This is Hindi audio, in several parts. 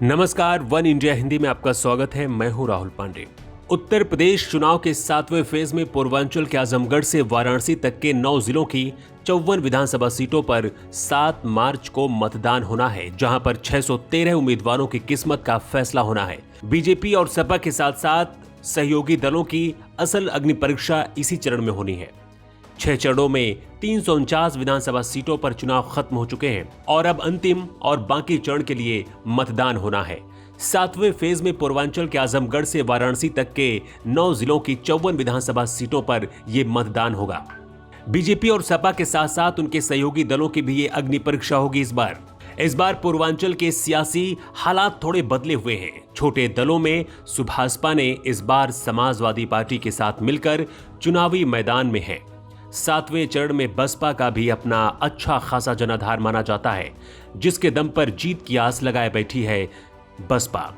नमस्कार, वन इंडिया हिंदी में आपका स्वागत है। मैं हूं राहुल पांडे। उत्तर प्रदेश चुनाव के 7वें फेज में पूर्वांचल के आजमगढ़ से वाराणसी तक के 9 जिलों की 54 विधानसभा सीटों पर 7 मार्च को मतदान होना है, जहां पर 613 उम्मीदवारों की किस्मत का फैसला होना है। बीजेपी और सपा के साथ साथ सहयोगी दलों की असल अग्नि परीक्षा इसी चरण में होनी है। 6 चरणों में 349 विधानसभा सीटों पर चुनाव खत्म हो चुके हैं और अब अंतिम और बाकी चरण के लिए मतदान होना है। 7वें फेज में पूर्वांचल के आजमगढ़ से वाराणसी तक के 9 जिलों की 54 विधानसभा सीटों पर यह मतदान होगा। बीजेपी और सपा के साथ साथ उनके सहयोगी दलों की भी ये अग्नि परीक्षा होगी। इस बार पूर्वांचल के सियासी हालात थोड़े बदले हुए हैं। छोटे दलों में सुभाषपा ने इस बार समाजवादी पार्टी के साथ मिलकर चुनावी मैदान में है। 7वें चरण में बसपा का भी अपना अच्छा खासा जनाधार माना जाता है, जिसके दम पर जीत की आस लगाए बैठी है बसपा।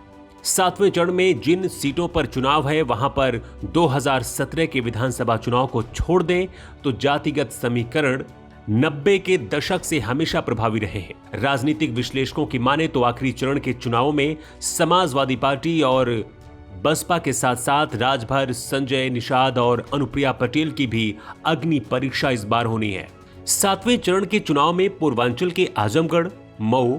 7वें चरण में जिन सीटों पर चुनाव है, वहां पर 2017 के विधानसभा चुनाव को छोड़ दें तो जातिगत समीकरण 90 के दशक से हमेशा प्रभावी रहे हैं। राजनीतिक विश्लेषकों की माने तो आखिरी चरण के चुनावों में समाजवादी पार्टी और बसपा के साथ साथ राजभर, संजय निषाद और अनुप्रिया पटेल की भी अग्नि परीक्षा इस बार होनी है। 7वें चरण के चुनाव में पूर्वांचल के आजमगढ़, मऊ,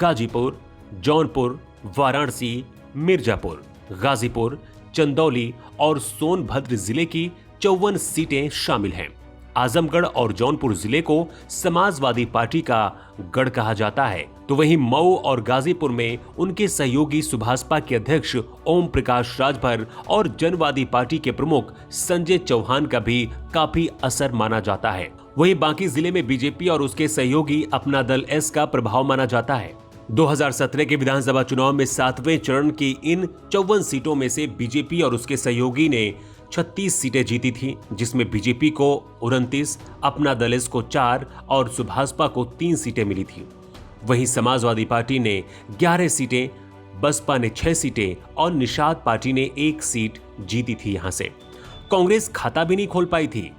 गाजीपुर, जौनपुर, वाराणसी, मिर्जापुर, गाजीपुर, चंदौली और सोनभद्र जिले की 54 सीटें शामिल हैं। आजमगढ़ और जौनपुर जिले को समाजवादी पार्टी का गढ़ कहा जाता है, तो वहीं मऊ और गाजीपुर में उनके सहयोगी सुभाषपा के अध्यक्ष ओम प्रकाश राजभर और जनवादी पार्टी के प्रमुख संजय चौहान का भी काफी असर माना जाता है। वहीं बाकी जिले में बीजेपी और उसके सहयोगी अपना दल एस का प्रभाव माना जाता है। 2017 के विधानसभा चुनाव में 7वें चरण की इन 54 सीटों में से बीजेपी और उसके सहयोगी ने 36 सीटें जीती थी, जिसमें बीजेपी को 29, अपना दल एस को 4 और सुभाषपा को 3 सीटें मिली थी। वहीं समाजवादी पार्टी ने 11 सीटें, बसपा ने 6 सीटें और निषाद पार्टी ने 1 सीट जीती थी। यहां से कांग्रेस खाता भी नहीं खोल पाई थी।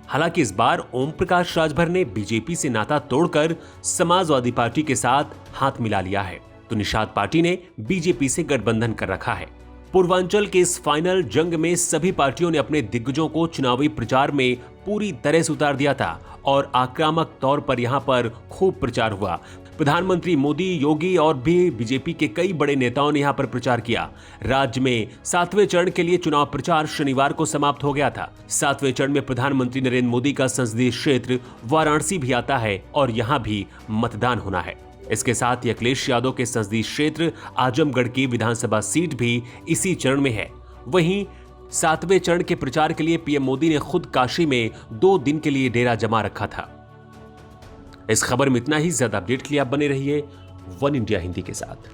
हालांकि इस बार ओम प्रकाश राजभर ने बीजेपी से नाता तोड़कर समाजवादी पार्टी के साथ हाथ मिला लिया है, तो निषाद पार्टी ने बीजेपी से गठबंधन कर रखा है। पूर्वांचल के इस फाइनल जंग में सभी पार्टियों ने अपने दिग्गजों को चुनावी प्रचार में पूरी तरह से उतार दिया था और आक्रामक तौर पर यहां पर खूब प्रचार हुआ। प्रधानमंत्री मोदी, योगी और भी बीजेपी के कई बड़े नेताओं ने यहां पर प्रचार किया। राज्य में 7वें चरण के लिए चुनाव प्रचार शनिवार को समाप्त हो गया था। 7वें चरण में प्रधानमंत्री नरेंद्र मोदी का संसदीय क्षेत्र वाराणसी भी आता है और यहां भी मतदान होना है। इसके साथ ही अखिलेश यादव के संसदीय क्षेत्र आजमगढ़ की विधानसभा सीट भी इसी चरण में है। वहीं 7वें चरण के प्रचार के लिए पीएम मोदी ने खुद काशी में 2 दिन के लिए डेरा जमा रखा था। इस खबर में इतना ही। ज्यादा अपडेट के लिए आप बने रहिए वन इंडिया हिंदी के साथ।